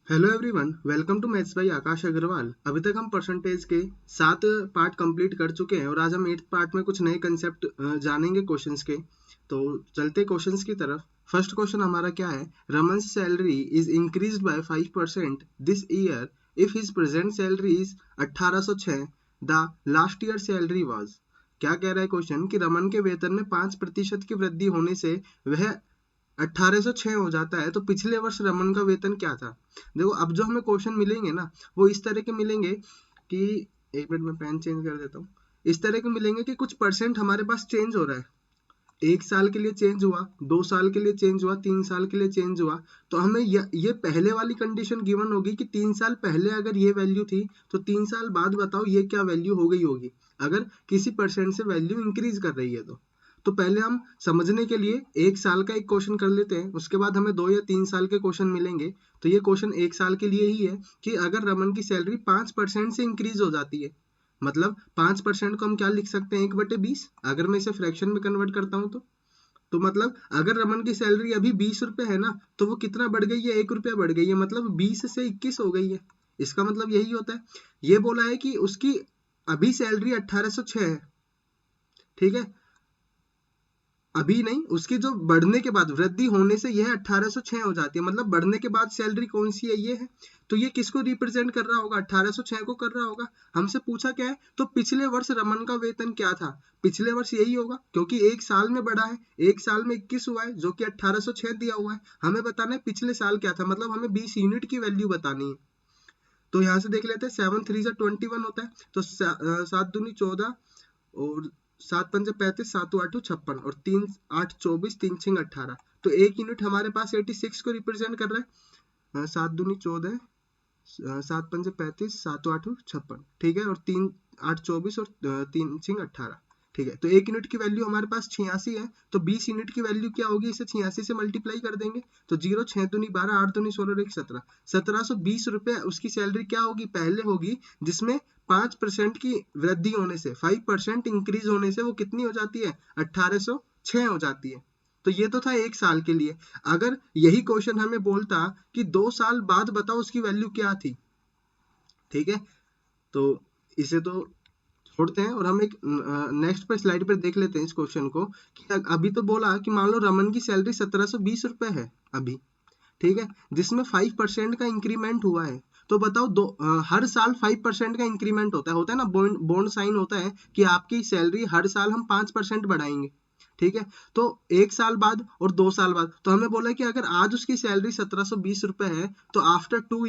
Hello everyone, welcome to maths by Akash Agarwal. अभी तक हम परसेंटेज के 7 पार्ट कंप्लीट कर चुके हैं और आज हम 8th पार्ट में कुछ नए कंसेप्ट जानेंगे क्वेश्चंस के। तो चलते क्वेश्चंस की तरफ। फर्स्ट क्वेश्चन हमारा क्या है? Raman's salary is increased by 5% this year if his present salary is 1806 the last year salary was. क्या कह रहा है क्वेश्चन कि रमन के वेतन में 5% की वृद्धि होने से वह 1806 हो जाता है, तो पिछले वर्ष रमन का वेतन क्या था? देखो, अब जो हमें क्वेश्चन मिलेंगे ना, वो इस तरह के मिलेंगे कि एक मिनट में पेन चेंज कर देता हूँ। इस तरह के मिलेंगे कि कुछ परसेंट हमारे पास चेंज हो रहा है। 1 साल के लिए चेंज हुआ, 2 साल के लिए चेंज हुआ, 3 साल के लिए चेंज हुआ। तो हमें ये पहले वाली कंडीशन गिवन होगी कि 3 साल पहले अगर ये वैल्यू थी, तो 3 साल बाद बताओ ये क्या वैल्यू हो गई होगी, अगर किसी परसेंट से वैल्यू इंक्रीज कर रही है तो पहले हम समझने के लिए 1 साल का एक क्वेश्चन कर लेते हैं, उसके बाद हमें 2 या 3 साल के क्वेश्चन मिलेंगे। तो ये क्वेश्चन 1 साल के लिए ही है कि अगर रमन की सैलरी 5% से इंक्रीज हो जाती है, मतलब 5% को हम क्या लिख सकते हैं, 1/20। अगर मैं इसे फ्रैक्शन में कन्वर्ट करता हूँ तो मतलब अगर रमन की सैलरी अभी 20 रुपए है ना, तो वो कितना बढ़ गई है? 1 रुपया बढ़ गई है, मतलब 20 से 21 हो गई है। इसका मतलब यही होता है। ये बोला है कि उसकी अभी सैलरी 1806 है, ठीक है? अभी नहीं, उसकी जो बढ़ने के बाद वृद्धि होने से यह 1806 हो जाती है, मतलब बढ़ने के बाद सैलरी कौन सी है? ये है। तो ये किसको रिप्रेजेंट कर रहा होगा? 1806 को कर रहा होगा। हमसे पूछा क्या है? तो पिछले वर्ष रमन का वेतन क्या था? पिछले वर्ष यही होगा, क्योंकि 1 साल में बढ़ा है। 1 साल में 21 हुआ है, जो कि 1806 दिया हुआ है। हमें बताना है पिछले साल क्या था, मतलब हमें 20 यूनिट की वैल्यू बतानी है। तो यहाँ से देख लेते हैं, 7 3 21 होता है, तो 7 दूनी 14 और 7 पंजे 35, 7 8 56 और 3 8 24, 3 6 18। तो एक यूनिट हमारे पास 86 को रिप्रेजेंट कर रहा है। 7 दूनी 14, 7 पंजे 35, 7 8 56, ठीक है, और 3 8 24 और 3 6 18। ठीक है, तो एक यूनिट की वैल्यू हमारे पास 86 है, तो 20 यूनिट की वैल्यू क्या होगी? इसे 86 से मल्टीप्लाई कर देंगे, तो 0 6 दूनी 12, 8 दूनी 16 और 1 17, 1720 रुपए उसकी सैलरी क्या होगी? पहले होगी, जिसमें 5% की वृद्धि होने से, 5% इंक्रीज होने से वो कितनी हो जाती है? 1806 हो जाती है। तो ये तो था 1 साल के लिए। अगर यही क्वेश्चन हमें बोलता कि 2 साल बाद बताओ उसकी वैल्यू क्या थी, ठीक है, तो इसे तो छोड़ते हैं और हम एक नेक्स्ट पे स्लाइड पर देख लेते हैं इस क्वेश्चन को। कि अभी तो बोला कि मान लो रमन की सैलरी 1720 रुपए है अभी, ठीक है, जिसमें 5% का इंक्रीमेंट हुआ है। तो बताओ, हर साल 5% का इंक्रीमेंट होता है ना, बॉन्ड साइन होता है कि आपकी सैलरी हर साल हम 5% बढ़ाएंगे, ठीक है। तो 1 साल बाद और 2 साल बाद, तो हमें बोला कि अगर आज उसकी सैलरी 1720 रुपए है, तो आफ्टर 2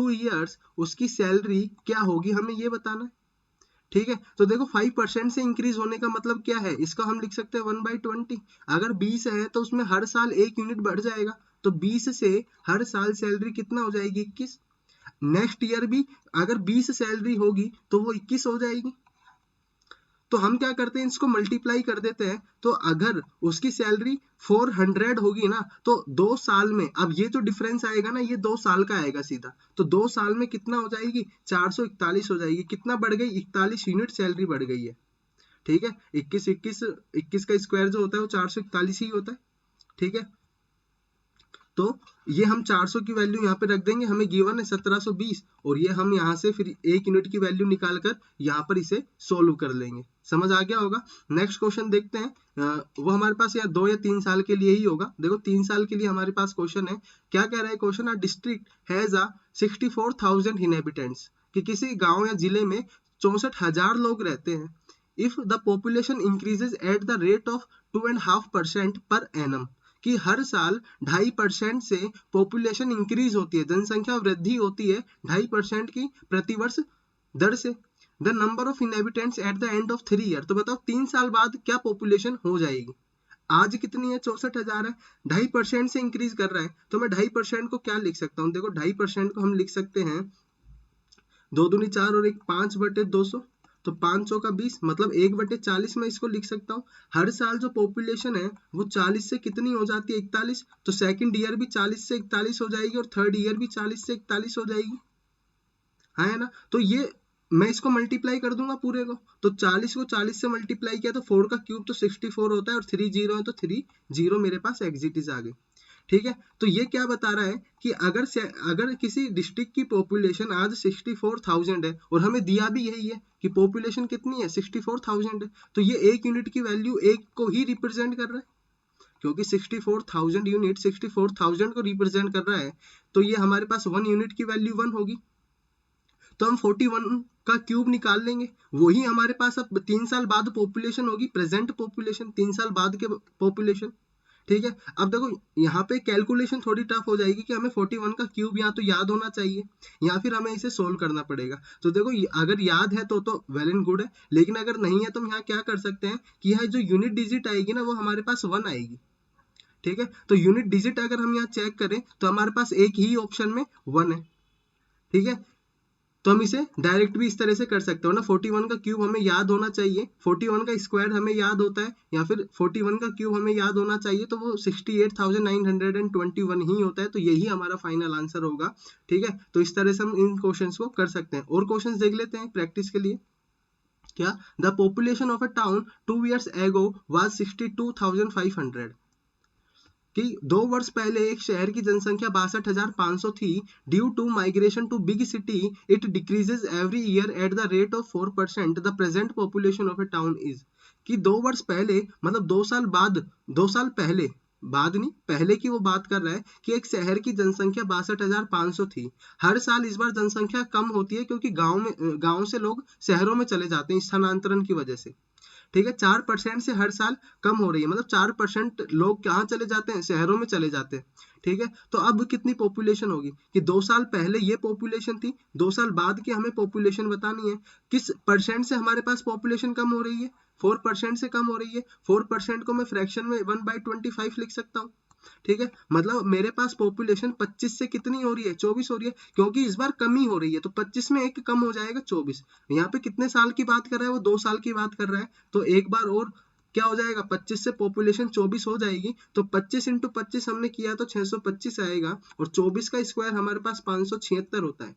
ईयर्स उसकी सैलरी क्या होगी, हमें ये बताना है, ठीक है। तो देखो, 5% से इंक्रीज होने का मतलब क्या है? इसका हम लिख सकते हैं 1/20। अगर 20 है तो उसमें हर साल 1 यूनिट बढ़ जाएगा, तो 20 से हर साल सैलरी कितना हो जाएगी? 21। नेक्स्ट ईयर भी अगर 20 सैलरी होगी तो वो 21 हो जाएगी। तो हम क्या करते हैं, इसको मल्टीप्लाई कर देते हैं। तो अगर उसकी सैलरी 400 होगी ना, तो 2 साल में, अब ये जो डिफरेंस आएगा ना, ये 2 साल का आएगा सीधा। तो 2 साल में कितना हो जाएगी? 441 हो जाएगी। कितना बढ़ गई? 41 यूनिट सैलरी बढ़ गई है, ठीक है। 21 का स्क्वायर जो होता है वो 441 ही होता है, ठीक है। तो ये हम 400 की वैल्यू यहाँ पे रख देंगे, हमें गिवन है 1720, और ये हम यहाँ से फिर 1 यूनिट की वैल्यू निकाल कर यहाँ पर इसे सोल्व कर लेंगे। समझ आ गया होगा। नेक्स्ट क्वेश्चन देखते हैं। वो हमारे पास या 2 या 3 साल के लिए ही होगा। देखो, 3 साल के लिए हमारे पास क्वेश्चन है। क्या कह रहा है question? A district has a 64,000 inhabitants, कि किसी गांव या जिले में 64,000 लोग रहते हैं। If the population increases at the rate of 2.5% per annum, कि हर साल 2.5% से पॉपुलेशन इंक्रीज होती है, जनसंख्या वृद्धि होती है 2.5% की प्रतिवर्ष दर से। The number of inhabitants at the end of 3 year, तो बताओ 3 साल बाद क्या पॉपुलेशन हो जाएगी? आज कितनी है? 64,000 है। 2.5% से इंक्रीज कर रहा है, तो मैं 2.5% को क्या लिख सकता हूँ? देखो, 2.5% को हम लिख सकते हैं 2 दूनी 4 और 1 5/200, तो 5 चौका 20, मतलब 1/40 में इसको लिख सकता हूँ। हर साल जो पॉपुलेशन है वो 40 से कितनी हो जाती है? 41। तो सेकंड ईयर भी 40 से 41 हो जाएगी और थर्ड ईयर भी 40 से 41 हो जाएगी, है ना। तो ये मैं इसको मल्टीप्लाई कर दूंगा पूरे को, तो 40 को 40 से मल्टीप्लाई किया तो 4 का क्यूब तो 64 होता है, और 3 जीरो है तो 3 जीरो मेरे पास एग्जिट इज आ गई, ठीक है, तो ये क्या बता रहा है कि अगर किसी डिस्ट्रिक्ट की पॉपुलेशन आज 64,000 है और हमें दिया भी यही है कि पॉपुलेशन कितनी है 64,000 है, तो ये एक यूनिट की वैल्यू एक को ही रिप्रेजेंट कर रहा है, क्योंकि 64,000 यूनिट 64,000 को रिप्रेजेंट कर रहा है, तो ये हमारे पास 1 यूनिट की वैल्यू 1 होगी। तो हम 41 का क्यूब निकाल लेंगे, वही हमारे पास अब 3 साल बाद पॉपुलेशन होगी, प्रेजेंट पॉपुलेशन 3 साल बाद के पॉपुलेशन। ठीक है, अब देखो यहाँ पे कैलकुलेशन थोड़ी टफ हो जाएगी कि हमें 41 का क्यूब या तो याद होना चाहिए या फिर हमें इसे सोल्व करना पड़ेगा। तो देखो अगर याद है तो वेल एंड गुड है, लेकिन अगर नहीं है तो हम यहाँ क्या कर सकते हैं कि यहाँ जो यूनिट डिजिट आएगी ना वो हमारे पास 1 आएगी। ठीक है, तो यूनिट डिजिट अगर हम यहाँ चेक करें तो हमारे पास एक ही ऑप्शन में 1 है। ठीक है, तो हम इसे डायरेक्ट भी इस तरह से कर सकते हो ना, 41 का क्यूब हमें याद होना चाहिए, 41 का स्क्वायर हमें याद होता है, या फिर 41 का क्यूब हमें याद होना चाहिए, तो वो 68,921 ही होता है, तो यही हमारा फाइनल आंसर होगा। ठीक है, तो इस तरह से हम इन क्वेश्चंस को कर सकते हैं। और क्वेश्चंस देख लेते हैं प्रैक्टिस के लिए। क्या the population of a town 2 years ago was 62,500, कि 2 वर्ष पहले एक शहर की जनसंख्या 62,500 थी। Due to migration to big city it decreases every year at the rate of 4%। The present population of a town is, कि 2 वर्ष पहले मतलब 2 साल बाद, 2 साल पहले, बाद नहीं पहले की वो बात कर रहा है कि एक शहर की जनसंख्या 62,500 थी। हर साल इस बार जनसंख्या कम होती है क्योंकि गांव से लोग शहरों में चले जाते हैं स्थानांतरण की वजह से। ठीक है, 4% से हर साल कम हो रही है, मतलब 4% लोग कहाँ चले जाते हैं, शहरों में चले जाते हैं। ठीक है, तो अब कितनी पॉपुलेशन होगी कि 2 साल पहले ये पॉपुलेशन थी, 2 साल बाद की हमें पॉपुलेशन बतानी है। किस परसेंट से हमारे पास पॉपुलेशन कम हो रही है, 4% से कम हो रही है। 4% को मैं फ्रैक्शन में 1/25 लिख सकता हूँ। ठीक है, मतलब मेरे पास पॉपुलेशन 25 से कितनी हो रही है, 24 हो रही है, क्योंकि इस बार कमी हो रही है, तो 25 में एक कम हो जाएगा 24। यहाँ पे कितने साल की बात कर रहा है वो, 2 साल की बात कर रहा है, तो एक बार और क्या हो जाएगा, 25 से पॉपुलेशन 24 हो जाएगी, तो 25 इंटू 25 हमने किया तो 625 आएगा, और 24 का स्क्वायर हमारे पास 576 होता है।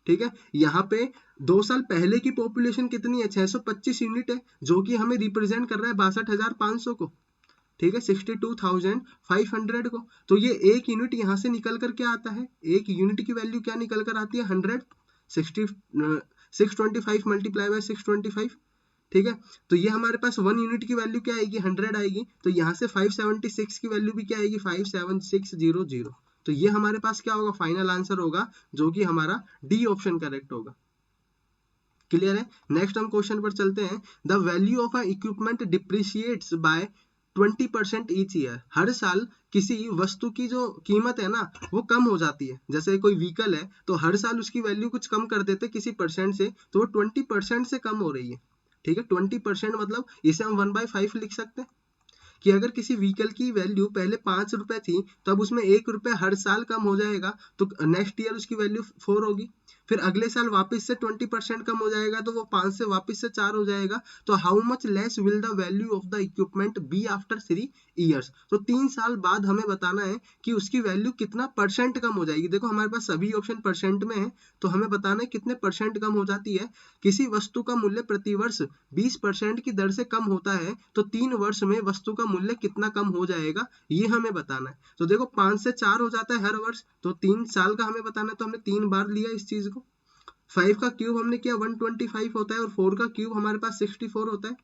ठीक है, यहाँ पे 2 साल पहले की पॉपुलेशन कितनी है, 625 यूनिट है, जो कि हमें रिप्रेजेंट कर रहा है 62,500 को। ठीक है, 62,500 को, तो ये एक यूनिट यहाँ से निकल कर क्या आता है, एक यूनिट की वैल्यू क्या निकल कर आती है, 100। 625 मल्टीप्लाई बाय 625। ठीक है, तो ये हमारे पास 1 यूनिट की वैल्यू क्या आएगी, 100 आएगी, तो यहाँ से 576 की वैल्यू भी क्या आएगी, 57600। तो ये हमारे पास क्या होगा, फाइनल आंसर होगा, जो कि हमारा डी ऑप्शन करेक्ट होगा। क्लियर है, नेक्स्ट हम क्वेश्चन पर चलते हैं। The value of a equipment depreciates by 20% each year, हर साल किसी वस्तु की जो कीमत है ना वो कम हो जाती है। जैसे कोई व्हीकल है तो हर साल उसकी वैल्यू कुछ कम कर देते किसी परसेंट से, तो वो 20% से कम हो रही है। ठीक है, 20% मतलब इसे हम 1/5 लिख सकते हैं, कि अगर किसी व्हीकल की वैल्यू पहले 5 रुपए थी, तब उसमें 1 रुपए हर साल कम हो जाएगा, तो नेक्स्ट ईयर उसकी वैल्यू 4 होगी। फिर अगले साल वापस से 20% कम हो जाएगा, तो वो 5 से वापस से 4 हो जाएगा। तो how much less will the value of the equipment be after 3 years, तो 3 साल बाद हमें बताना है कि उसकी वैल्यू कितना परसेंट कम हो जाएगी। देखो हमारे पास सभी ऑप्शन परसेंट में है, तो हमें बताना है कितने परसेंट कम हो जाती है। किसी वस्तु का मूल्य प्रतिवर्ष 20% की दर से कम होता है, तो 3 वर्ष में वस्तु का मूल्य कितना कम हो जाएगा, ये हमें बताना है। तो देखो 5 से 4 हो जाता है हर वर्ष, तो 3 साल का हमें बताना है, तो हमने 3 बार लिया इस चीज को। 5 का क्यूब हमने किया 125 होता है, और 4 का क्यूब हमारे पास 64 होता है।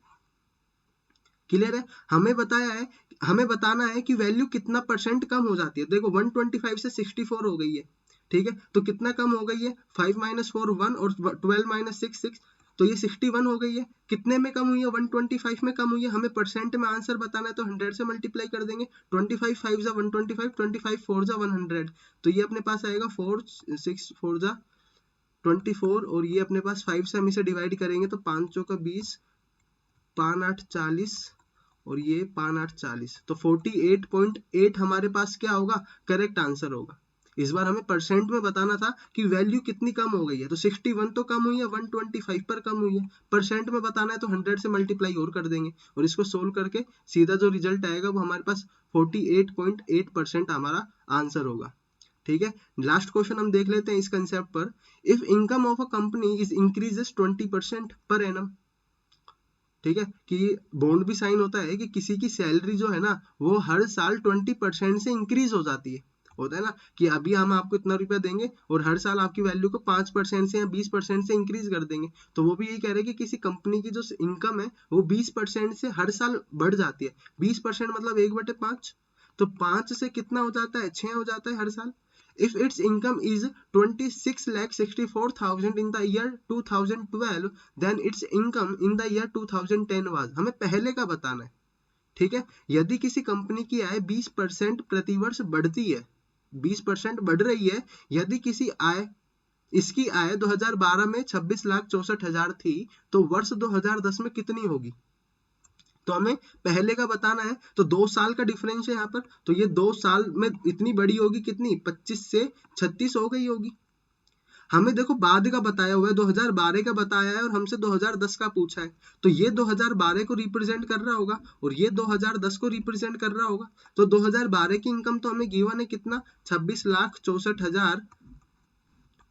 क्लियर है, हमें बताना है कि वैल्यू कितना परसेंट कम हो जाती है। देखो 125 से 64 हो गई है। ठीक है, तो कितना कम हो गई है, 5 - 4 1, और 12 - 6 6, तो ये 61 हो गई है। कितने में कम हुई है, 125 में कम हुई है। हमें परसेंट में आंसर बताना है, तो 100 से मल्टीप्लाई कर देंगे। 25 5 जा 125, 25 4 जा 100, तो ये अपने पास आएगा 4 6 4 जा 24, और ये अपने पास 5 से हम इसे डिवाइड करेंगे, तो 5 चौका 20, 5 8 40, और ये 5 8 40, तो 48.8 हमारे पास क्या होगा, करेक्ट आंसर होगा। इस बार हमें परसेंट में बताना था कि वैल्यू कितनी कम हो गई है, तो 61 तो कम हुई है, 125 पर कम हुई है। परसेंट में बताना है तो 100 से मल्टीप्लाई और कर देंगे, और इसको सोल्व करके सीधा जो रिजल्ट आएगा वो हमारे पास 48.8% हमारा आंसर होगा। ठीक है, लास्ट क्वेश्चन हम देख लेते हैं इस कंसेप्ट पर। If income of a company is increases 20% per annum, ठीक है, कि बॉन्ड भी साइन होता है कि किसी की सैलरी जो है ना वो हर साल 20% से इंक्रीज हो जाती है। होता है ना कि अभी हम आपको इतना रुपया देंगे और हर साल आपकी वैल्यू को 5% से या 20% से इंक्रीज कर देंगे। तो वो भी यही कह रहे हैं कि किसी कंपनी की जो इनकम है वो 20% से हर साल बढ़ जाती है। 20% मतलब 1/5, तो 5 से कितना हो जाता है, 6 हो जाता है हर साल। If its income is 26,64,000 in the year 2012, then its income in the year 2010 was, हमें पहले का बताना है। ठीक है, यदि किसी कंपनी की आय 20% प्रतिवर्ष बढ़ती है, 20% बढ़ रही है, यदि किसी आय इसकी आय 2012 में 26,64,000 थी, तो वर्ष 2010 में कितनी होगी? तो हमें पहले का बताना है, तो 2 साल का डिफरेंस है यहाँ पर, तो ये 2 साल में इतनी बड़ी होगी, कितनी, 25 से 36 हो गई होगी। हमें देखो बाद का बताया हुआ है, 2012 का बताया है और हमसे 2010 का पूछा है, तो ये 2012 को रिप्रेजेंट कर रहा होगा और ये 2010 को रिप्रेजेंट कर रहा होगा। तो 2012 की इनकम तो हमें गिवन है कितना, 26,64,000,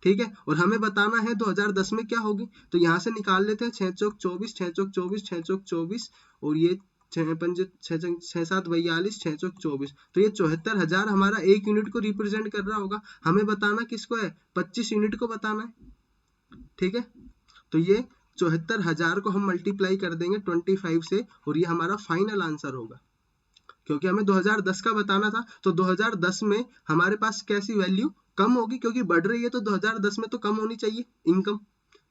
ठीक है, और हमें बताना है 2010 में क्या होगी। तो यहाँ से निकाल लेते हैं, 6 चौक 24, 6 चौक 24, 6 चौक 24, और ये 6 पंजे 6 7 42, 6 चौक 24, तो ये 74,000 हमारा एक यूनिट को रिप्रेजेंट कर रहा होगा। हमें बताना किसको है, 25 यूनिट को बताना है। ठीक है, तो ये 74,000 को हम मल्टीप्लाई कर देंगे 25 से, और ये हमारा फाइनल आंसर होगा। क्योंकि हमें 2010 का बताना था, तो 2010 में हमारे पास कैसी वैल्यू कम होगी, क्योंकि बढ़ रही है तो 2010 में तो कम होनी चाहिए इनकम।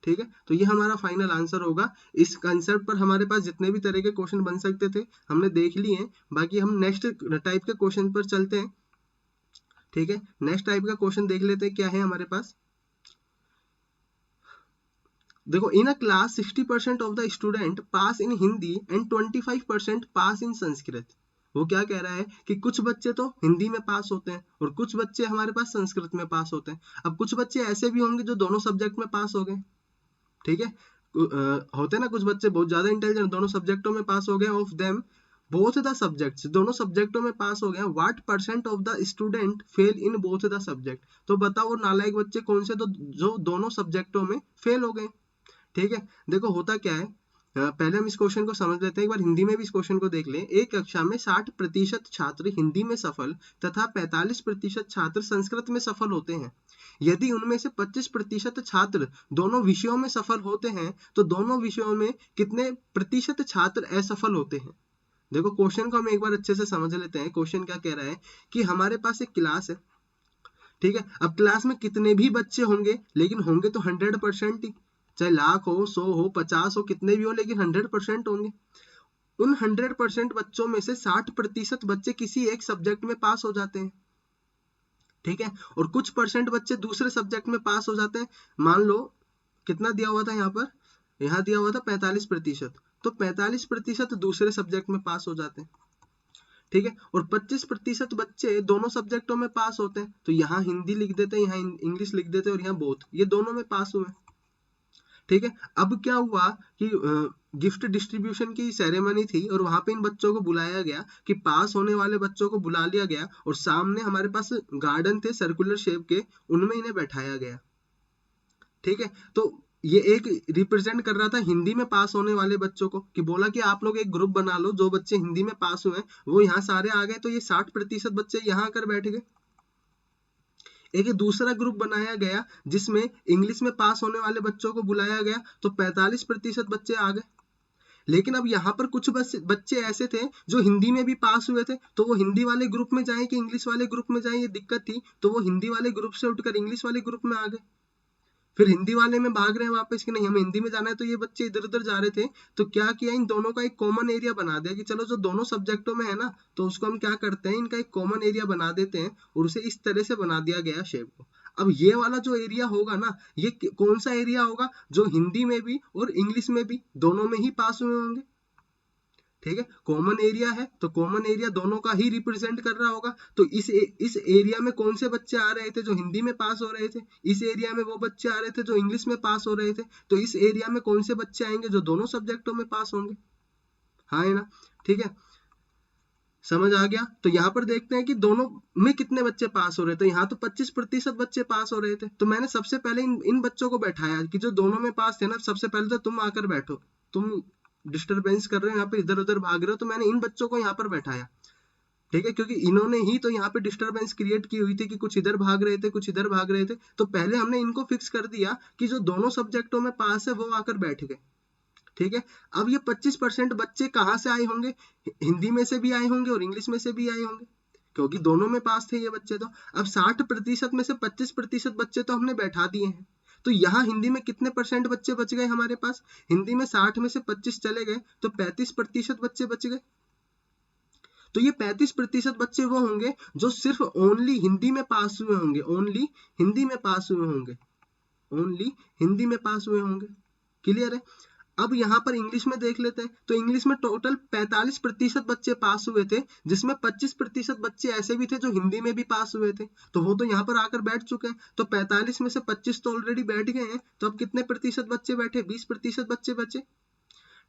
ठीक है, तो ये हमारा फाइनल आंसर होगा। इस कंसेप्ट पर हमारे पास जितने भी तरह के क्वेश्चन बन सकते थे हमने देख लिए हैं। बाकी हम नेक्स्ट टाइप के क्वेश्चन पर चलते हैं। ठीक है, नेक्स्ट टाइप का क्वेश्चन देख लेते हैं क्या है हमारे पास। देखो, in a class 60% of the student pass in Hindi and 25% pass in Sanskrit. वो क्या कह रहा है कि कुछ बच्चे तो हिंदी में पास होते हैं और कुछ बच्चे हमारे पास संस्कृत में पास होते हैं। अब कुछ बच्चे ऐसे भी होंगे जो दोनों सब्जेक्ट में पास हो गए। ठीक है, होते हैं ना कुछ बच्चे बहुत ज्यादा इंटेलिजेंट, दोनों सब्जेक्टों में पास हो गए। Of them both the subjects, दोनों सब्जेक्टों में पास हो गए। What percent of the student fail in both the subject. तो बताओ वो नालायक बच्चे कौन से, तो जो दोनों सब्जेक्टों में फेल हो गए। ठीक है, देखो होता क्या है, पहले हम इस क्वेश्चन को समझ लेते हैं। एक बार हिंदी में भी इस क्वेश्चन को देख लें। एक कक्षा में 60% छात्र हिंदी में सफल तथा 45% छात्र संस्कृत में सफल होते हैं। यदि उनमें से 25% छात्र दोनों विषयों में सफल होते हैं, तो दोनों विषयों में कितने प्रतिशत छात्र असफल होते हैं। देखो क्वेश्चन को हम एक बार अच्छे से समझ लेते हैं। क्वेश्चन क्या कह रहा है कि हमारे पास एक क्लास है। ठीक है, अब क्लास में कितने भी बच्चे होंगे, लेकिन होंगे तो 100% ही, चाहे लाख हो, 100 हो, 50 हो, कितने भी हो, लेकिन 100% होंगे। उन 100% बच्चों में से 60% बच्चे किसी एक सब्जेक्ट में पास हो जाते हैं। ठीक है, और कुछ परसेंट बच्चे दूसरे सब्जेक्ट में पास हो जाते हैं। मान लो कितना दिया हुआ था यहाँ पर, यहाँ दिया हुआ था 45%, तो 45% दूसरे सब्जेक्ट में पास हो जाते हैं। ठीक है, और 25% बच्चे दोनों सब्जेक्टों में पास होते हैं। तो यहाँ हिंदी लिख देते हैं, यहाँ इंग्लिश लिख देते हैं, और यहाँ बोथ, ये दोनों में पास हुए। ठीक है, अब क्या हुआ कि गिफ्ट डिस्ट्रीब्यूशन की सेरेमनी थी और वहां पे इन बच्चों को बुलाया गया, कि पास होने वाले बच्चों को बुला लिया गया, और सामने हमारे पास गार्डन थे सर्कुलर शेप के, उनमें इन्हें बैठाया गया। ठीक है, तो ये एक रिप्रेजेंट कर रहा था हिंदी में पास होने वाले बच्चों को, कि बोला कि आप लोग एक ग्रुप बना लो, जो बच्चे हिंदी में पास हुए वो यहाँ सारे आ गए, तो ये 60% बच्चे यहाँ आकर बैठ गए। एक दूसरा ग्रुप बनाया गया जिसमें इंग्लिश में पास होने वाले बच्चों को बुलाया गया, तो 45% बच्चे आ गए। लेकिन अब यहाँ पर कुछ बच्चे ऐसे थे जो हिंदी में भी पास हुए थे, तो वो हिंदी वाले ग्रुप में जाए कि इंग्लिश वाले ग्रुप में जाए, ये दिक्कत थी। तो वो हिंदी वाले ग्रुप से उठकर इंग्लिश वाले ग्रुप में आ गए। फिर हिंदी वाले में भाग रहे हैं वापस कि नहीं हमें हिंदी में जाना है, तो ये बच्चे इधर उधर जा रहे थे। तो क्या किया, इन दोनों का एक कॉमन एरिया बना दिया, कि चलो जो दोनों सब्जेक्टों में है ना, तो उसको हम क्या करते हैं, इनका एक कॉमन एरिया बना देते हैं, और उसे इस तरह से बना दिया गया शेप को। अब ये वाला जो एरिया होगा ना, ये कौन सा एरिया होगा, जो हिंदी में भी और इंग्लिश में भी दोनों में ही पास हुए होंगे। ठीक है, कॉमन एरिया है, तो कॉमन एरिया दोनों का ही रिप्रेजेंट कर रहा होगा। तो इस एरिया में कौन से बच्चे आ रहे थे, जो हिंदी में पास हो रहे थे। इस एरिया में वो बच्चे आ रहे थे जो इंग्लिश में पास हो रहे थे। तो इस एरिया में कौन से बच्चे आएंगे, जो दोनों सब्जेक्टों में पास होंगे। हाँ है ना, ठीक है, समझ आ गया। तो यहाँ पर देखते हैं कि दोनों में कितने बच्चे पास हो रहे थे। यहाँ तो 25% बच्चे पास हो रहे थे, तो मैंने सबसे पहले इन बच्चों को बैठाया, कि जो दोनों में पास थे ना, सबसे पहले तो तुम आकर बैठो, तुम डिस्टरबेंस कर रहे हो, यहाँ पे इधर उधर भाग रहे हो, तो मैंने इन बच्चों को यहाँ पर बैठाया, ठीक है, क्योंकि इन्होंने ही तो यहाँ पे डिस्टरबेंस क्रिएट की हुई थी कि कुछ इधर भाग रहे थे, कुछ इधर भाग रहे थे, तो पहले हमने इनको फिक्स कर दिया कि जो दोनों सब्जेक्टों में पास है वो आकर बैठ गए, ठीक है। अब ये 25% बच्चे कहाँ से आए होंगे, हिंदी में से भी आए होंगे और इंग्लिश में से भी आए होंगे, क्योंकि दोनों में पास थे ये बच्चे। तो अब 60% में से 25% बच्चे तो हमने बैठा दिए हैं, तो यहाँ हिंदी में कितने परसेंट बच्चे बच गए हमारे पास, हिंदी में 60 में से 25 चले गए तो 35% बच्चे बच गए। तो ये 35% बच्चे वो होंगे जो सिर्फ ओनली हिंदी में पास हुए होंगे, ओनली हिंदी में पास हुए होंगे, ओनली हिंदी में पास हुए होंगे। क्लियर है। अब यहाँ पर इंग्लिश में देख लेते हैं, तो इंग्लिश में टोटल 45% बच्चे पास हुए थे, जिसमें 25% बच्चे ऐसे भी थे जो हिंदी में भी पास हुए थे, तो वो तो यहाँ पर आकर बैठ चुके हैं। तो 45 में से 25 तो ऑलरेडी बैठ गए हैं, तो अब कितने प्रतिशत बच्चे बैठे, 20% बच्चे बचे,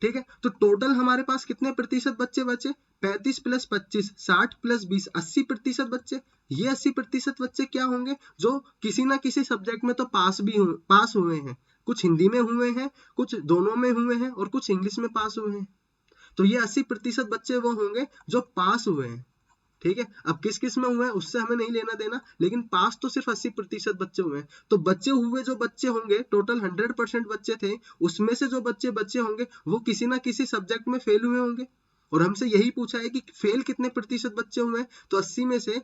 ठीक है। तो टोटल हमारे पास कितने प्रतिशत बच्चे बचे, 35 प्लस 25 60 प्लस 20 80% बच्चे। ये 80% बच्चे क्या होंगे, जो किसी ना किसी सब्जेक्ट में तो पास हुए हैं, कुछ हिंदी में हुए हैं, कुछ दोनों में हुए हैं और कुछ इंग्लिश में पास हुए हैं। तो ये 80% बच्चे वो होंगे जो पास हुए हैं, ठीक है। अब किस किस में हुए हैं उससे हमें नहीं लेना देना, लेकिन पास तो सिर्फ 80% बच्चे हुए हैं। तो बच्चे हुए जो बच्चे होंगे, टोटल 100% बच्चे थे, उसमें से जो बच्चे बच्चे होंगे वो किसी ना किसी सब्जेक्ट में फेल हुए होंगे। और हमसे यही पूछा है कि फेल कितने प्रतिशत बच्चे हुए हैं, तो 80 में से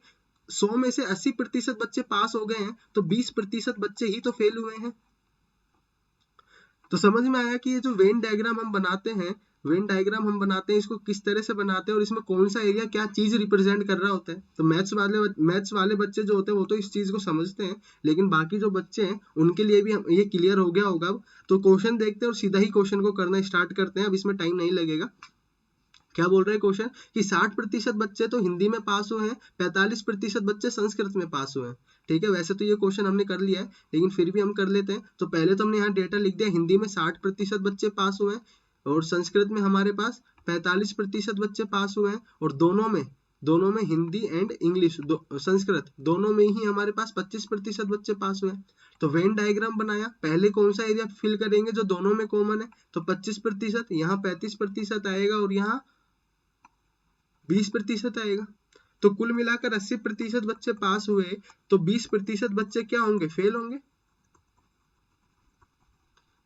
100 में से 80% बच्चे पास हो गए हैं, तो 20% बच्चे ही तो फेल हुए हैं। तो समझ में आया कि ये जो वेन डायग्राम हम बनाते हैं, वेन डायग्राम हम बनाते हैं, इसको किस तरह से बनाते हैं और इसमें कौन सा एरिया क्या चीज रिप्रेजेंट कर रहा होता है। तो मैथ्स वाले बच्चे जो होते हैं वो तो इस चीज को समझते हैं, लेकिन बाकी जो बच्चे हैं उनके लिए भी ये क्लियर हो गया होगा। तो क्वेश्चन देखते हैं और सीधा ही क्वेश्चन को करना स्टार्ट करते हैं, अब इसमें टाइम नहीं लगेगा। क्या बोल रहे हैं क्वेश्चन कि 60% बच्चे तो हिंदी में पास हुए हैं, 45% बच्चे संस्कृत में पास हुए हैं, ठीक है। वैसे तो ये क्वेश्चन हमने कर लिया है, लेकिन फिर भी हम कर लेते हैं। तो पहले तो हमने यहाँ डेटा लिख दिया, हिंदी में 60% बच्चे पास हुए हैं और संस्कृत में हमारे पास 45% बच्चे पास हुए हैं, और दोनों में हिंदी एंड इंग्लिश संस्कृत दोनों में ही हमारे पास 25% बच्चे पास हुए हैं। तो वेन डायग्राम बनाया, पहले कौन सा एरिया फिल करेंगे जो दोनों में कॉमन है, तो 25%, यहाँ 35% आएगा और यहाँ 20% आएगा। तो कुल मिलाकर 80% बच्चे पास हुए, तो 20% बच्चे क्या होंगे, फेल होंगे,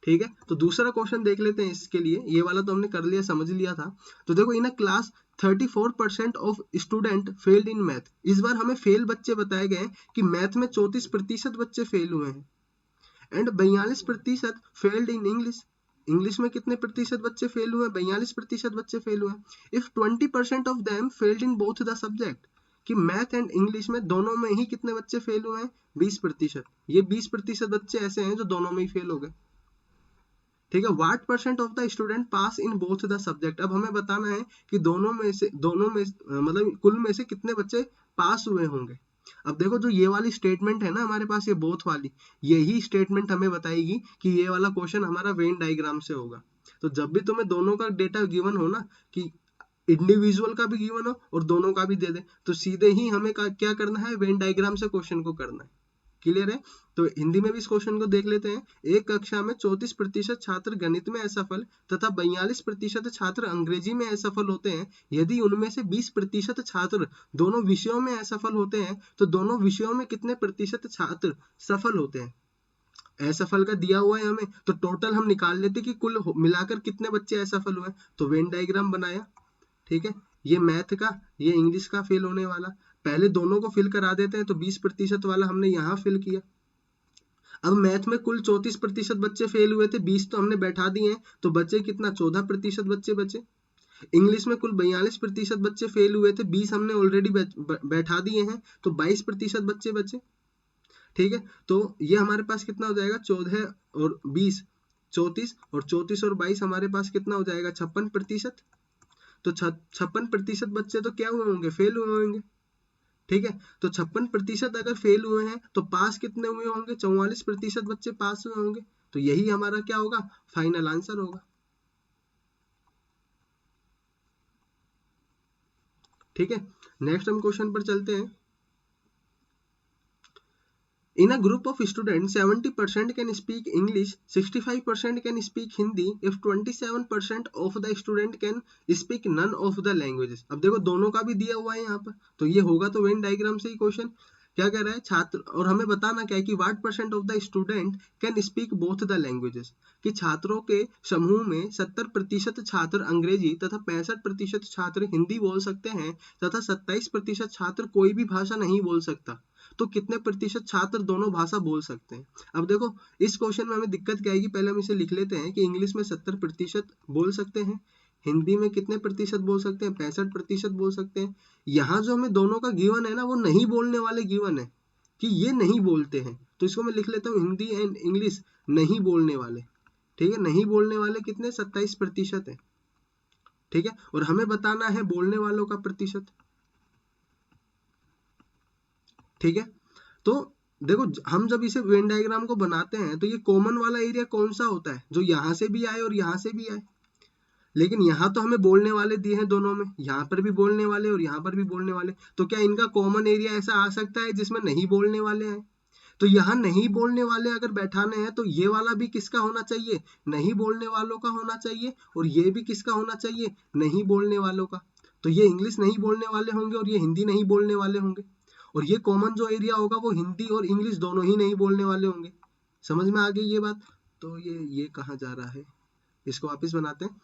ठीक है। तो दूसरा क्वेश्चन देख लेते हैं इसके लिए, ये वाला तो हमने कर लिया, समझ लिया था। तो देखो, in a class 34% of student failed in math. इस बार हमें फेल बच्चे बताए गए कि मैथ में 34% बच्चे फेल हुए हैं, and 42% failed in English. English में कितने प्रतिशत बच्चे फेल हुए, 42% बच्चे फेल हुए। If 20% of them failed in both the subject, कि मैथ एंड इंग्लिश में दोनों में ही कितने बच्चे फेल हुए हैं, 20%। ये 20% बच्चे ऐसे हैं जो दोनों में ही फेल हो गए, ठीक है। What percent of the student pass in both the subject. अब हमें बताना है कि दोनों में मतलब कुल में से कितने बच्चे पास हुए होंगे। अब देखो, जो ये वाली स्टेटमेंट है ना हमारे पास, ये बोथ वाली, यही स्टेटमेंट हमें बताएगी कि ये वाला क्वेश्चन हमारा वेन डायग्राम से होगा। तो जब भी तुम्हें दोनों का डेटा गिवन हो ना, कि इंडिविजुअल का भी गिवन हो और दोनों का भी दे दे, तो सीधे ही हमें क्या करना है, वेन डायग्राम से क्वेश्चन को करना है। क्लियर है। तो हिंदी में भी इस क्वेश्चन को देख लेते हैं। एक कक्षा में 34% छात्र गणित में असफल तथा 42% छात्र अंग्रेजी में असफल होते हैं। यदि उनमें से 20% छात्र दोनों विषयों में असफल होते हैं, तो दोनों विषयों में कितने प्रतिशत छात्र सफल होते हैं। असफल का दिया हुआ है हमें, तो टोटल हम निकाल लेते कि कुल मिलाकर कितने बच्चे असफल हुए। तो वेन डायग्राम बनाया, ठीक है। ये मैथ का, ये इंग्लिश का फेल होने वाला, पहले दोनों को फिल करा देते हैं। तो 20% वाला हमने यहाँ फिल किया। अब मैथ में कुल 34% बच्चे फेल हुए थे, 20 तो हमने बैठा दिए हैं, तो बचे कितना, 14% बच्चे बचे। इंग्लिश में कुल 42% बच्चे फेल हुए थे, 20 हमने ऑलरेडी बैठा दिए हैं, तो 22% बच्चे बचे, ठीक है। तो ये हमारे पास कितना हो जाएगा, 14 और 20 34, और 34 और 22 हमारे पास कितना हो जाएगा, 56%। तो 56% बच्चे तो क्या हुए होंगे, फेल हुए होंगे, ठीक है। तो 56% अगर फेल हुए हैं, तो पास कितने हुए होंगे, 44% बच्चे पास हुए होंगे। तो यही हमारा क्या होगा, फाइनल आंसर होगा, ठीक है। नेक्स्ट हम क्वेश्चन पर चलते हैं। In a group of students, 70% can speak English, 65% can speak Hindi, if 27% of the student can speak none of the languages. अब देखो दोनों का भी दिया हुआ है यहाँ पर, तो ये होगा तो वेन डायग्राम से ही क्वेश्चन। क्या कह रहा है छात्र, और हमें बताना क्या है कि what percent of the student can speak both the languages, कि छात्रों के समूह में 70% छात्र अंग्रेजी तथा 65% छात्र हिंदी बोल सकते हैं तथा 27% छात्र कोई भी भाषा नहीं बोल सकता, तो कितने प्रतिशत छात्र दोनों भाषा बोल सकते हैं। अब देखो इस क्वेश्चन में हमें दिक्कत क्या आएगी, पहले हम इसे लिख लेते हैं कि इंग्लिश में 70% बोल सकते हैं, हिंदी में कितने प्रतिशत बोल सकते हैं, 65% बोल सकते हैं। यहाँ जो हमें दोनों का गिवन है ना, वो नहीं बोलने वाले गिवन है कि ये नहीं बोलते हैं, तो इसको मैं लिख लेता हूँ हिंदी एंड इंग्लिश नहीं बोलने वाले। ठीक है, नहीं बोलने वाले कितने 27% है। ठीक है, और हमें बताना है बोलने वालों का प्रतिशत। ठीक है, तो देखो हम जब इसे वेन डायग्राम को बनाते हैं तो ये कॉमन वाला एरिया कौन सा होता है, जो यहाँ से भी आए और यहाँ से भी आए। लेकिन यहाँ तो हमें बोलने वाले दिए हैं दोनों में, यहाँ पर भी बोलने वाले और यहाँ पर भी बोलने वाले, तो क्या इनका कॉमन एरिया ऐसा आ सकता है जिसमें नहीं बोलने वाले हैं? तो यहाँ नहीं बोलने वाले अगर बैठाने हैं तो ये वाला भी किसका होना चाहिए, नहीं बोलने वालों का होना चाहिए, और ये भी किसका होना चाहिए, नहीं बोलने वालों का। तो ये इंग्लिश नहीं बोलने वाले होंगे और ये हिंदी नहीं बोलने वाले होंगे, और ये कॉमन जो एरिया होगा वो हिंदी और इंग्लिश दोनों ही नहीं बोलने वाले होंगे। समझ में आ गई ये बात? तो ये कहाँ जा रहा है, इसको वापस बनाते हैं।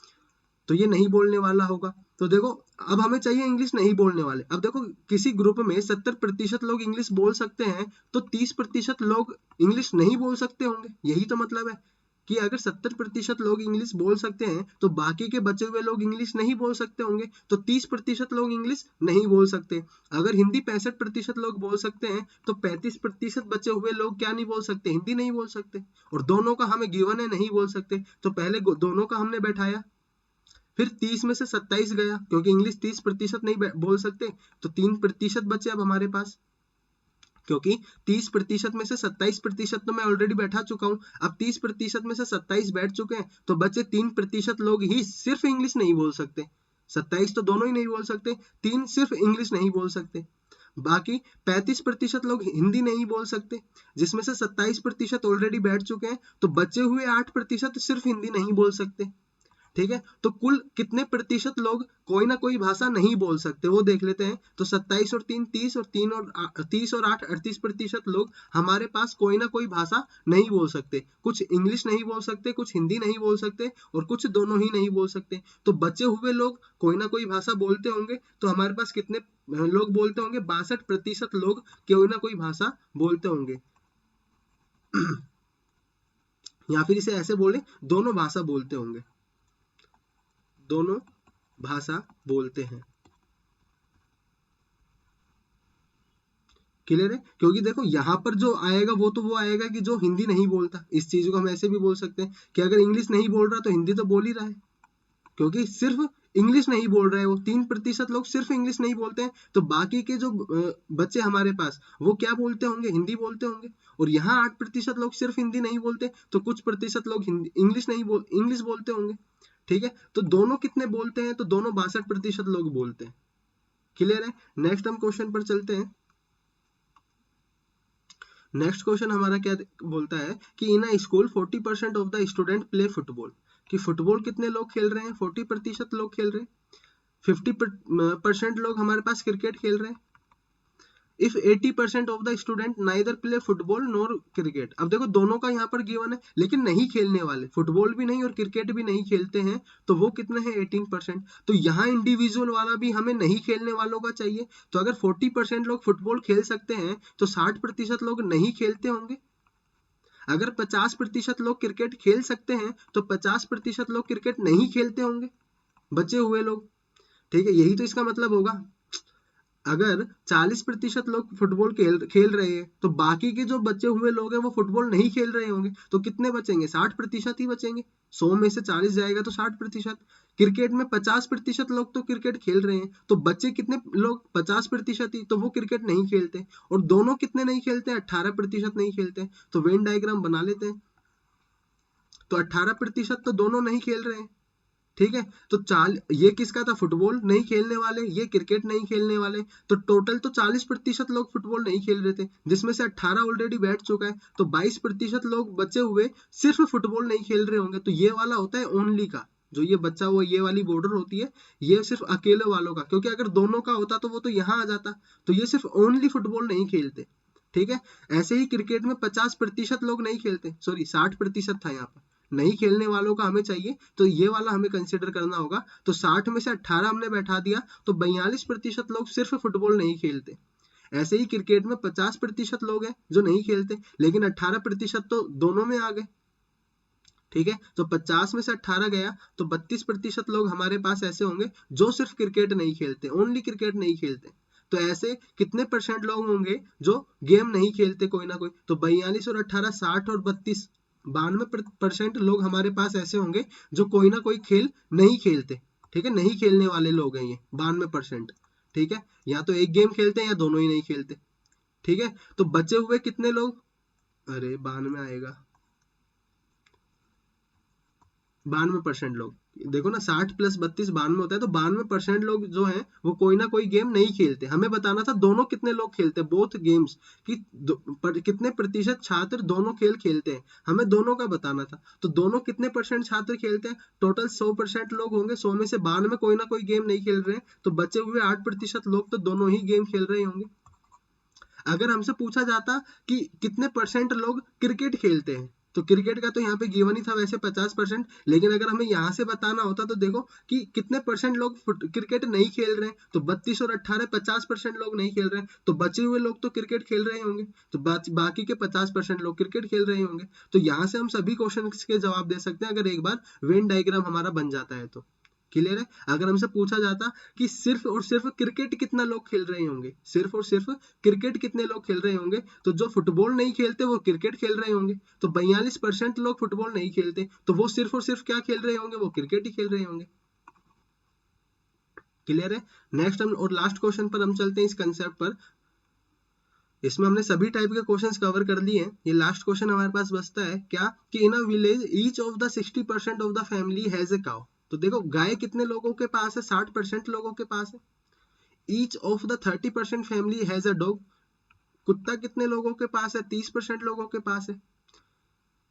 तो ये नहीं बोलने वाला होगा। तो देखो अब हमें चाहिए इंग्लिश नहीं बोलने वाले। अब देखो किसी ग्रुप में 70% लोग इंग्लिश बोल सकते हैं, तो 30% लोग इंग्लिश नहीं बोल सकते होंगे, यही तो मतलब है कि अगर 70% लोग इंग्लिश बोल सकते हैं तो बाकी के बचे हुए लोग इंग्लिश नहीं बोल सकते होंगे, तो 30% लोग इंग्लिश नहीं बोल सकते। अगर हिंदी 65% लोग बोल सकते हैं तो 35% बचे हुए लोग क्या नहीं बोल सकते, हिंदी नहीं बोल सकते, और दोनों का हमें गिवन है नहीं बोल सकते, तो पहले दोनों का हमने बैठाया, फिर 30 में से 27 गया, क्योंकि इंग्लिश 30% नहीं बोल सकते, तो 3% बचे अब हमारे पास, क्योंकि 30% में से 27% तो मैं ऑलरेडी बैठा चुका हूं। अब 30% में से 27 बैठ चुके हैं, तो बचे 3% लोग ही सिर्फ इंग्लिश नहीं बोल सकते। 27 तो दोनों ही नहीं बोल सकते, 3 सिर्फ इंग्लिश नहीं बोल सकते। बाकी 35% लोग हिंदी नहीं बोल सकते, जिसमें से 27% ऑलरेडी बैठ चुके हैं, तो बचे हुए 8% सिर्फ हिंदी नहीं बोल सकते। ठीक है, तो कुल कितने प्रतिशत लोग कोई ना कोई भाषा नहीं बोल सकते वो देख लेते हैं। तो 27 और 3 30 और 3 और 30 और 8 38% लोग हमारे पास कोई ना कोई भाषा नहीं बोल सकते, कुछ इंग्लिश नहीं बोल सकते, कुछ हिंदी नहीं बोल सकते, और कुछ दोनों ही नहीं बोल सकते। तो बचे हुए लोग कोई ना कोई भाषा बोलते होंगे, तो हमारे पास कितने लोग बोलते होंगे, 62% लोग कोई ना कोई भाषा बोलते होंगे। या फिर इसे ऐसे बोले, दोनों भाषा बोलते होंगे, दोनों भाषा बोलते हैं। क्लियर है? क्योंकि देखो यहाँ पर जो आएगा वो आएगा कि जो हिंदी नहीं बोलता। इस चीज को हम ऐसे भी बोल सकते हैं कि अगर इंग्लिश नहीं बोल रहा तो हिंदी तो बोल ही रहा है, क्योंकि सिर्फ इंग्लिश नहीं बोल रहे हैं वो। 3% लोग सिर्फ इंग्लिश नहीं बोलते हैं, तो बाकी के जो बच्चे हमारे पास वो क्या बोलते होंगे, हिंदी बोलते होंगे। और यहाँ 8% लोग सिर्फ हिंदी नहीं बोलते, तो कुछ प्रतिशत लोग इंग्लिश बोलते होंगे। ठीक है, तो दोनों कितने बोलते हैं, तो दोनों 62% लोग बोलते हैं। क्लियर है? नेक्स्ट हम क्वेश्चन पर चलते हैं। नेक्स्ट क्वेश्चन हमारा क्या बोलता है कि in a school 40% of the student play football, कि फुटबॉल कितने लोग खेल रहे हैं, 40% लोग खेल रहे हैं। 50% लोग हमारे पास क्रिकेट खेल रहे हैं। If 80% of the student neither play football nor cricket. अब देखो दोनों का यहाँ पर गिवन है, लेकिन नहीं खेलने वाले, फुटबॉल भी नहीं और क्रिकेट भी नहीं खेलते हैं, तो वो कितने हैं, 18%। तो यहाँ इंडिविजुअल वाला भी हमें नहीं खेलने वालों का चाहिए। तो अगर 40% लोग फुटबॉल खेल सकते हैं तो 60% लोग नहीं खेलते होंगे। अगर 50% लोग क्रिकेट खेल सकते हैं तो 50% लोग क्रिकेट नहीं खेलते होंगे, बचे हुए लोग। ठीक है, यही तो इसका मतलब होगा। अगर 40% लोग फुटबॉल खेल रहे हैं तो बाकी के जो बचे हुए लोग हैं वो फुटबॉल नहीं खेल रहे होंगे, तो कितने बचेंगे, 60% ही बचेंगे। 100 में से 40 जाएगा तो 60%। क्रिकेट में 50% लोग तो क्रिकेट खेल रहे हैं, तो बच्चे कितने लोग, 50% ही, तो वो क्रिकेट नहीं खेलते। और दोनों कितने नहीं खेलते, 18% नहीं खेलते। तो वेन डायग्राम बना लेते हैं। तो 18% तो दोनों नहीं खेल रहे हैं, ठीक है। तो ये किसका था, फुटबॉल नहीं खेलने वाले, ये क्रिकेट नहीं खेलने वाले। तो टोटल तो 40% लोग फुटबॉल नहीं खेल रहे थे, जिसमें से 18 ऑलरेडी बैठ चुका है, तो 22% लोग बचे हुए सिर्फ फुटबॉल नहीं खेल रहे होंगे। तो ये वाला होता है ओनली का, जो ये बच्चा हुआ ये वाली बॉर्डर होती है, ये सिर्फ अकेले वालों का, क्योंकि अगर दोनों का होता तो वो तो यहाँ आ जाता। तो ये सिर्फ ओनली फुटबॉल नहीं खेलते, ठीक है। ऐसे ही क्रिकेट में 50% लोग नहीं खेलते, सॉरी 60% था यहाँ पर नहीं खेलने वालों का हमें चाहिए, तो ये वाला हमें कंसिडर करना होगा। तो 60 में से 18 हमने बैठा दिया, तो 42% लोग सिर्फ फुटबॉल नहीं खेलते। ऐसे ही क्रिकेट में 50% लोग हैं जो नहीं खेलते, लेकिन 18% तो दोनों में आ गए, ठीक है। तो 50 में से 18 गया, तो 32% लोग हमारे पास ऐसे होंगे जो सिर्फ क्रिकेट नहीं खेलते, ओनली क्रिकेट नहीं खेलते। तो ऐसे कितने परसेंट लोग होंगे जो गेम नहीं खेलते कोई ना कोई, तो 42 और 18 60 और 32 92% लोग हमारे पास ऐसे होंगे जो कोई ना कोई खेल नहीं खेलते, ठीक है। नहीं खेलने वाले लोग हैं ये 92%, ठीक है। या तो एक गेम खेलते हैं या दोनों ही नहीं खेलते, ठीक है। तो बचे हुए कितने लोग, अरे 92 आएगा, 92% लोग, देखो ना 60 प्लस 32 92 होता है, तो 92% लोग जो है वो कोई ना कोई गेम नहीं खेलते। हमें बताना था दोनों कितने लोग खेलते हैं, बोथ गेम्स कि कितने प्रतिशत छात्र दोनों खेल खेलते हैं, हमें दोनों का बताना था। तो दोनों कितने परसेंट छात्र खेलते हैं, टोटल 100% लोग होंगे, 100 में से 92 कोई ना कोई गेम नहीं खेल रहे हैं, तो बचे हुए 8% लोग तो दोनों ही गेम खेल रहे होंगे। अगर हमसे पूछा जाता कि कितने परसेंट लोग क्रिकेट खेलते हैं, तो क्रिकेट का तो यहाँ पे गिवन ही था वैसे 50%, लेकिन अगर हमें यहाँ से बताना होता तो देखो कि कितने परसेंट लोग क्रिकेट नहीं खेल रहे हैं, तो 32 और 18 50% लोग नहीं खेल रहे हैं, तो बचे हुए लोग तो क्रिकेट खेल रहे होंगे, तो बाकी के 50% लोग क्रिकेट खेल रहे होंगे। तो यहाँ से हम सभी क्वेश्चन के जवाब दे सकते हैं अगर एक बार वेन डायग्राम हमारा बन जाता है तो। क्लियर है। अगर हमसे पूछा जाता कि सिर्फ और सिर्फ क्रिकेट कितना लोग खेल रहे होंगे, सिर्फ और सिर्फ क्रिकेट कितने लोग खेल रहे होंगे, तो जो फुटबॉल नहीं खेलते वो क्रिकेट खेल रहे होंगे। तो 42% लोग फुटबॉल नहीं खेलते, तो वो सिर्फ और सिर्फ क्या खेल रहे होंगे, वो क्रिकेट ही खेल रहे होंगे। क्लियर है। नेक्स्ट हम और लास्ट क्वेश्चन पर हम चलते हैं इस कंसेप्ट पर। इसमें हमने सभी टाइप के क्वेश्चंस कवर कर लिए हैं। ये लास्ट क्वेश्चन हमारे पास बचता है क्या, कि in a village each of the 60% of the family has a cow. तो देखो गाय कितने लोगों के पास है, 60% लोगों के पास है। Each of the 30% family has a dog, कुत्ता कितने लोगों के पास है, 30% लोगों के पास है।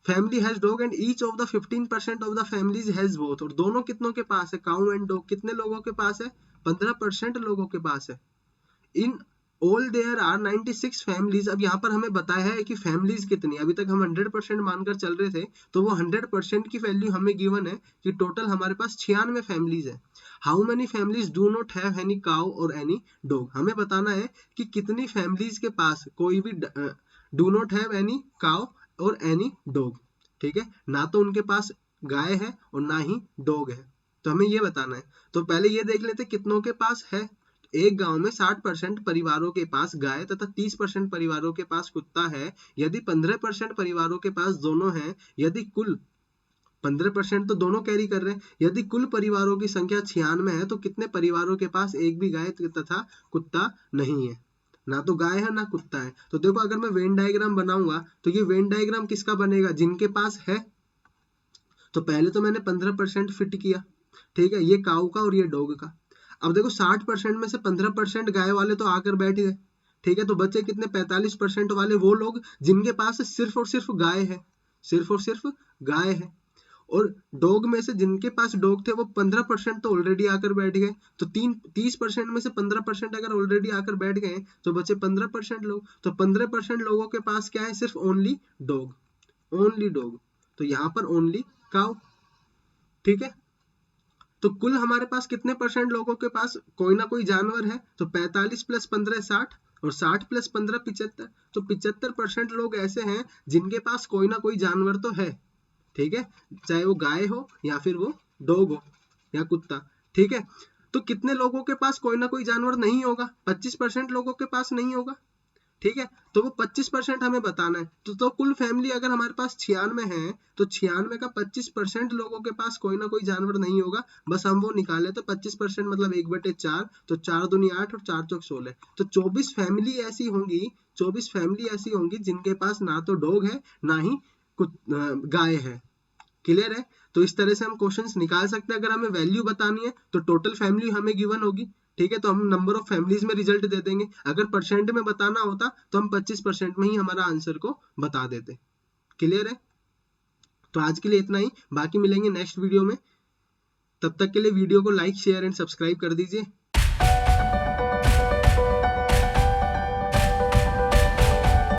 Family has dog and each of the 15% of the families has both, और दोनों कितनों के पास है, काउ एंड डॉग कितने लोगों के पास है, 15% लोगों के पास है। In all there are 96 families. अब यहाँ पर हमें बताया है कि फैमिलीज कितनी, अभी तक हम 100% मानकर चल रहे थे, तो वो 100% की वैल्यू हमें गिवन है कि टोटल हमारे पास 96 फैमिलीज है। How many families do not have any cow और एनी डॉग, हमें बताना है कि कितनी फैमिलीज के पास कोई भी do not have any cow और एनी डॉग, ठीक है, ना तो उनके पास गाय है और ना ही डॉग है, तो हमें ये बताना है। तो पहले ये देख लेते कितनों के पास है। एक गांव में 60% परिवारों के पास गाय तथा 30% परिवारों के पास कुत्ता है। यदि 15% परिवारों के पास दोनों हैं, यदि कुल 15% तो दोनों कैरी कर रहे हैं, यदि कुल परिवारों की संख्या 96 है, तो कितने परिवारों के पास एक भी गाय तथा कुत्ता नहीं है, ना तो गाय है ना कुत्ता है। तो देखो अगर मैं वेन डायग्राम बनाऊंगा तो ये वेन डायग्राम किसका बनेगा, जिनके पास है। तो पहले तो मैंने 15% फिट किया, ठीक है, ये काऊ का और ये डॉग का। अब देखो 60% में से 15% गाय वाले तो आकर बैठ गए, ठीक है, तो बचे कितने, 45% वाले, वो लोग जिनके पास सिर्फ और सिर्फ गाय है, सिर्फ और सिर्फ गाय है। और डॉग में से जिनके पास डॉग थे वो 15% तो ऑलरेडी आकर बैठ गए, तो 30% में से 15% अगर ऑलरेडी आकर बैठ गए तो बचे 15% लोग। तो 15% लोगों के पास क्या है, सिर्फ ओनली डॉग, ओनली डॉग। तो यहाँ पर ओनली काउ, ठीक है। तो कुल हमारे पास कितने परसेंट लोगों के पास कोई ना कोई जानवर है, तो 45 प्लस 15 60, और 60 प्लस 15 75, तो 75% लोग ऐसे हैं जिनके पास कोई ना कोई जानवर तो है, ठीक है, चाहे वो गाय हो या फिर वो डॉग हो या कुत्ता, ठीक है। तो कितने लोगों के पास कोई ना कोई जानवर नहीं होगा, 25% लोगों के पास नहीं होगा, ठीक है। तो वो 25% हमें बताना है। तो कुल फैमिली अगर हमारे पास 96 है, तो 96 का 25% लोगों के पास कोई ना कोई जानवर नहीं होगा, बस हम वो निकाले तो 25% मतलब 1/4, तो 4 दूनी 8 और 4 चौक 16, तो 24 फैमिली ऐसी होंगी, 24 फैमिली ऐसी होंगी जिनके पास ना तो डॉग है ना ही गाय है, क्लियर है? तो इस तरह से हम क्वेश्चंस निकाल सकते हैं। अगर हमें वैल्यू बतानी है तो टोटल फैमिली हमें गिवन होगी, ठीक है, तो हम नंबर ऑफ फैमिलीज में रिजल्ट दे देंगे। अगर परसेंट में बताना होता तो हम 25% में ही हमारा आंसर को बता देते। क्लियर है? तो आज के लिए इतना ही, बाकी मिलेंगे नेक्स्ट वीडियो में। तब तक के लिए वीडियो को लाइक शेयर एंड सब्सक्राइब कर दीजिए।